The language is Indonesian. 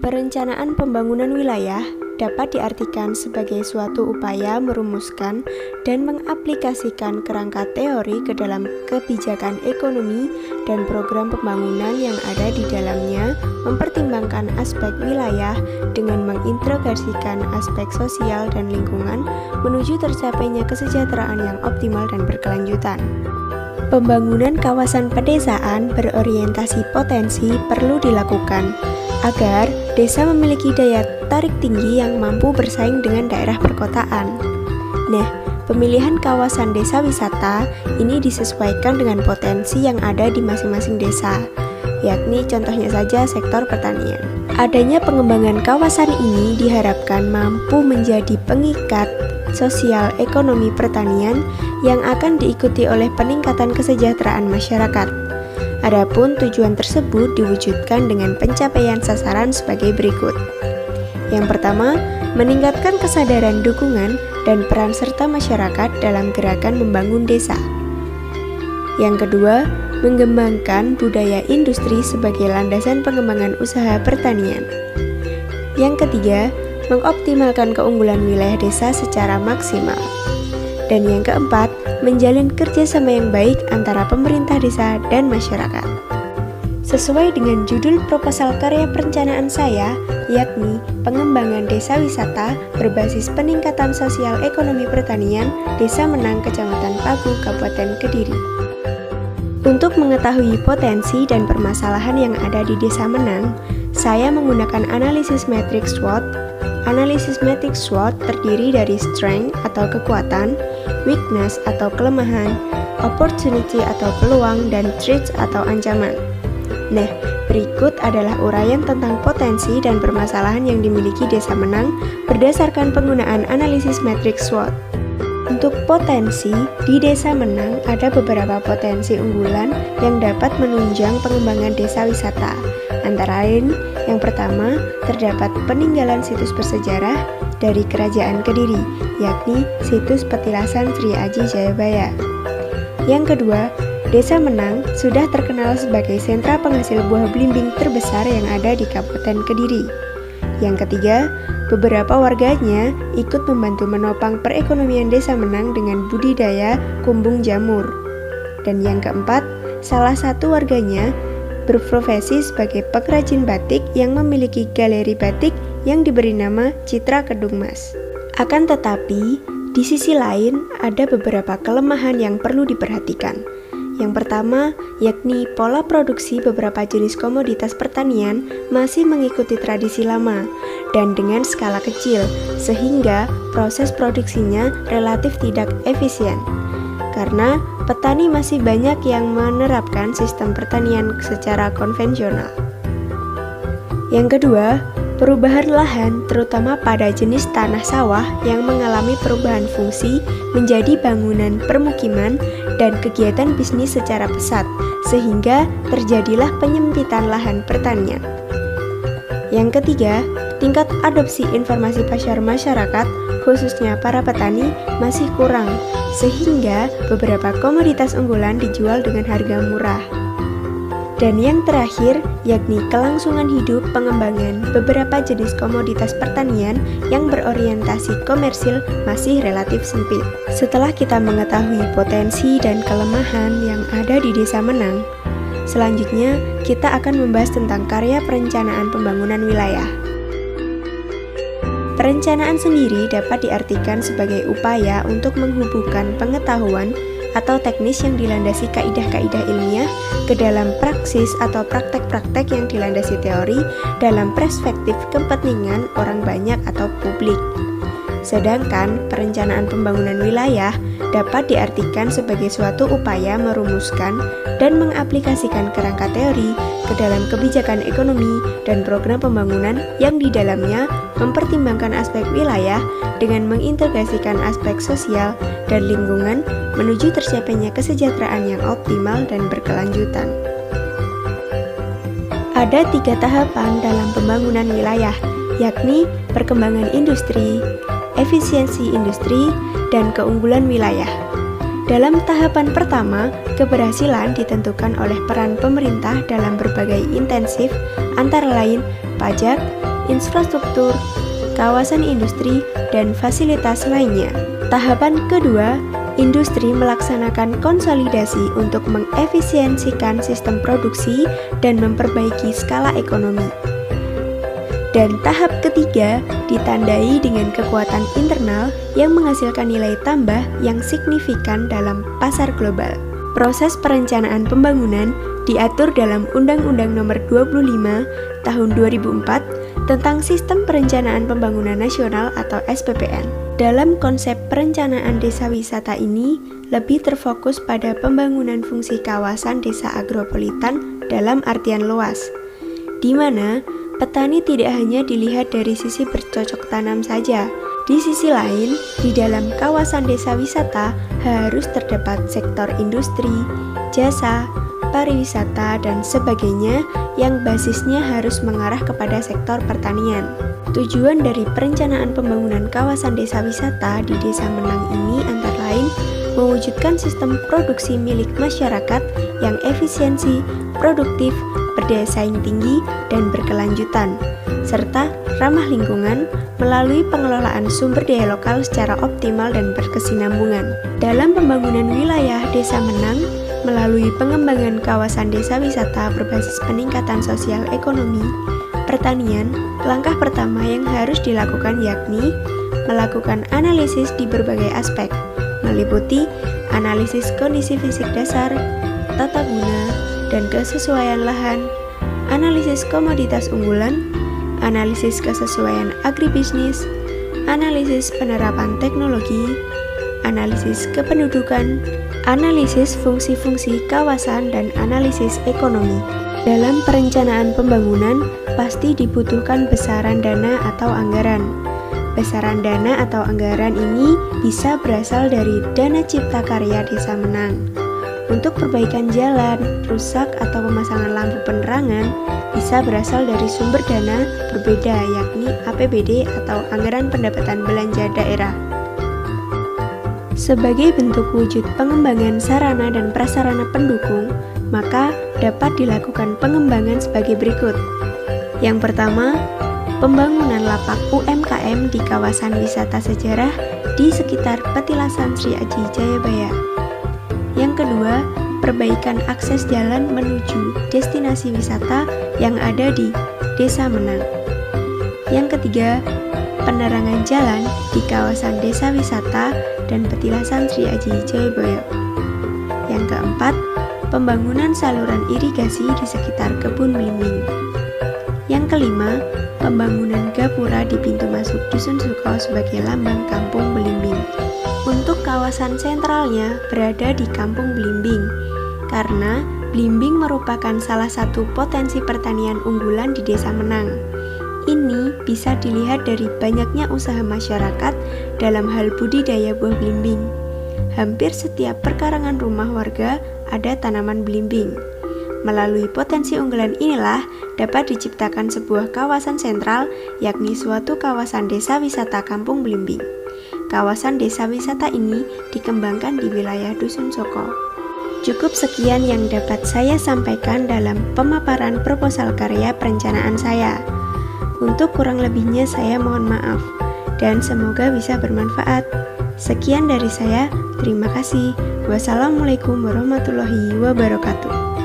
Perencanaan pembangunan wilayah dapat diartikan sebagai suatu upaya merumuskan dan mengaplikasikan kerangka teori ke dalam kebijakan ekonomi dan program pembangunan yang ada di dalamnya, mempertimbangkan aspek wilayah dengan mengintegrasikan aspek sosial dan lingkungan menuju tercapainya kesejahteraan yang optimal dan berkelanjutan. Pembangunan kawasan pedesaan berorientasi potensi perlu dilakukan agar desa memiliki daya tarik tinggi yang mampu bersaing dengan daerah perkotaan. Nah, pemilihan kawasan desa wisata ini disesuaikan dengan potensi yang ada di masing-masing desa, yakni contohnya saja sektor pertanian. Adanya pengembangan kawasan ini diharapkan mampu menjadi pengikat sosial ekonomi pertanian yang akan diikuti oleh peningkatan kesejahteraan masyarakat. Adapun tujuan tersebut diwujudkan dengan pencapaian sasaran sebagai berikut. Yang pertama, meningkatkan kesadaran dukungan dan peran serta masyarakat dalam gerakan membangun desa. Yang kedua, mengembangkan budaya industri sebagai landasan pengembangan usaha pertanian. Yang ketiga, mengoptimalkan keunggulan wilayah desa secara maksimal. Dan yang keempat, menjalin kerjasama yang baik antara pemerintah desa dan masyarakat. Sesuai dengan judul proposal karya perencanaan saya, yakni pengembangan desa wisata berbasis peningkatan sosial ekonomi pertanian Desa Menang, Kecamatan Pagu, Kabupaten Kediri. Untuk mengetahui potensi dan permasalahan yang ada di Desa Menang, saya menggunakan analisis matriks SWOT. Analisis matriks SWOT terdiri dari strength atau kekuatan, weakness atau kelemahan, opportunity atau peluang, dan threats atau ancaman. Nah, berikut adalah uraian tentang potensi dan permasalahan yang dimiliki Desa Menang berdasarkan penggunaan analisis matriks SWOT. Untuk potensi, di Desa Menang ada beberapa potensi unggulan yang dapat menunjang pengembangan desa wisata. Antara lain, yang pertama, terdapat peninggalan situs bersejarah dari Kerajaan Kediri, yakni situs Petilasan Sri Aji Jayabaya. Yang kedua, Desa Menang sudah terkenal sebagai sentra penghasil buah belimbing terbesar yang ada di Kabupaten Kediri. Yang ketiga, beberapa warganya ikut membantu menopang perekonomian Desa Menang dengan budidaya kumbung jamur. Dan yang keempat, salah satu warganya berprofesi sebagai pengrajin batik yang memiliki galeri batik yang diberi nama Citra Kedung Mas. Akan tetapi, di sisi lain ada beberapa kelemahan yang perlu diperhatikan. Yang pertama, yakni pola produksi beberapa jenis komoditas pertanian masih mengikuti tradisi lama dan dengan skala kecil, sehingga proses produksinya relatif tidak efisien. Karena petani masih banyak yang menerapkan sistem pertanian secara konvensional. Yang kedua, perubahan lahan terutama pada jenis tanah sawah yang mengalami perubahan fungsi menjadi bangunan permukiman dan kegiatan bisnis secara pesat, sehingga terjadilah penyempitan lahan pertanian. Yang ketiga, tingkat adopsi informasi pasar masyarakat, khususnya para petani, masih kurang, sehingga beberapa komoditas unggulan dijual dengan harga murah. Dan yang terakhir, yakni kelangsungan hidup pengembangan beberapa jenis komoditas pertanian yang berorientasi komersil masih relatif sempit. Setelah kita mengetahui potensi dan kelemahan yang ada di Desa Menang, selanjutnya kita akan membahas tentang karya perencanaan pembangunan wilayah. Perencanaan sendiri dapat diartikan sebagai upaya untuk menghubungkan pengetahuan atau teknis yang dilandasi kaidah-kaidah ilmiah ke dalam praksis atau praktek-praktek yang dilandasi teori dalam perspektif kepentingan orang banyak atau publik. Sedangkan perencanaan pembangunan wilayah dapat diartikan sebagai suatu upaya merumuskan dan mengaplikasikan kerangka teori ke dalam kebijakan ekonomi dan program pembangunan yang di dalamnya mempertimbangkan aspek wilayah dengan mengintegrasikan aspek sosial dan lingkungan menuju tercapainya kesejahteraan yang optimal dan berkelanjutan. Ada 3 tahapan dalam pembangunan wilayah, yakni perkembangan industri, efisiensi industri, dan keunggulan wilayah. Dalam tahapan pertama, keberhasilan ditentukan oleh peran pemerintah dalam berbagai intensif, antara lain pajak, infrastruktur, kawasan industri, dan fasilitas lainnya. Tahapan kedua, industri melaksanakan konsolidasi untuk mengefisiensikan sistem produksi dan memperbaiki skala ekonomi. Dan tahap ketiga ditandai dengan kekuatan internal yang menghasilkan nilai tambah yang signifikan dalam pasar global. Proses perencanaan pembangunan diatur dalam Undang-Undang Nomor 25 Tahun 2004 tentang Sistem Perencanaan Pembangunan Nasional atau SPPN. Dalam konsep perencanaan desa wisata ini lebih terfokus pada pembangunan fungsi kawasan desa agropolitan dalam artian luas, di mana petani tidak hanya dilihat dari sisi bercocok tanam saja. Di sisi lain, di dalam kawasan desa wisata harus terdapat sektor industri, jasa, pariwisata, dan sebagainya yang basisnya harus mengarah kepada sektor pertanian. Tujuan dari perencanaan pembangunan kawasan desa wisata di Desa Menang ini antara lain mewujudkan sistem produksi milik masyarakat yang efisiensi, produktif, berdaya saing tinggi, dan berkelanjutan, serta ramah lingkungan melalui pengelolaan sumber daya lokal secara optimal dan berkesinambungan. Dalam pembangunan wilayah Desa Menang, melalui pengembangan kawasan desa wisata berbasis peningkatan sosial ekonomi, pertanian, langkah pertama yang harus dilakukan yakni melakukan analisis di berbagai aspek, meliputi analisis kondisi fisik dasar, tata guna, dan kesesuaian lahan, analisis komoditas unggulan, analisis kesesuaian agribisnis, analisis penerapan teknologi, analisis kependudukan, analisis fungsi-fungsi kawasan, dan analisis ekonomi. Dalam perencanaan pembangunan, pasti dibutuhkan besaran dana atau anggaran. Besaran dana atau anggaran ini bisa berasal dari dana cipta karya Desa Menang. Untuk perbaikan jalan, rusak, atau pemasangan lampu penerangan bisa berasal dari sumber dana berbeda, yakni APBD atau Anggaran Pendapatan Belanja Daerah. Sebagai bentuk wujud pengembangan sarana dan prasarana pendukung, maka dapat dilakukan pengembangan sebagai berikut. Yang pertama, pembangunan lapak UMKM di kawasan wisata sejarah di sekitar Petilasan Sri Aji Jayabaya. Yang kedua, perbaikan akses jalan menuju destinasi wisata yang ada di Desa Menang. Yang ketiga, penerangan jalan di kawasan desa wisata dan Petilasan Sri Aji Jayabaya. Yang keempat, pembangunan saluran irigasi di sekitar kebun belimbing. Yang kelima, pembangunan gapura di pintu masuk Dusun Suko sebagai lambang Kampung Belimbing. Untuk kawasan sentralnya berada di Kampung Belimbing, karena belimbing merupakan salah satu potensi pertanian unggulan di Desa Menang. Ini bisa dilihat dari banyaknya usaha masyarakat dalam hal budidaya buah belimbing. Hampir setiap perkarangan rumah warga ada tanaman belimbing. Melalui potensi unggulan inilah dapat diciptakan sebuah kawasan sentral, yakni suatu kawasan desa wisata Kampung Belimbing. Kawasan desa wisata ini dikembangkan di wilayah Dusun Soko. Cukup sekian yang dapat saya sampaikan dalam pemaparan proposal karya perencanaan saya. Untuk kurang lebihnya saya mohon maaf, dan semoga bisa bermanfaat. Sekian dari saya, terima kasih. Wassalamualaikum warahmatullahi wabarakatuh.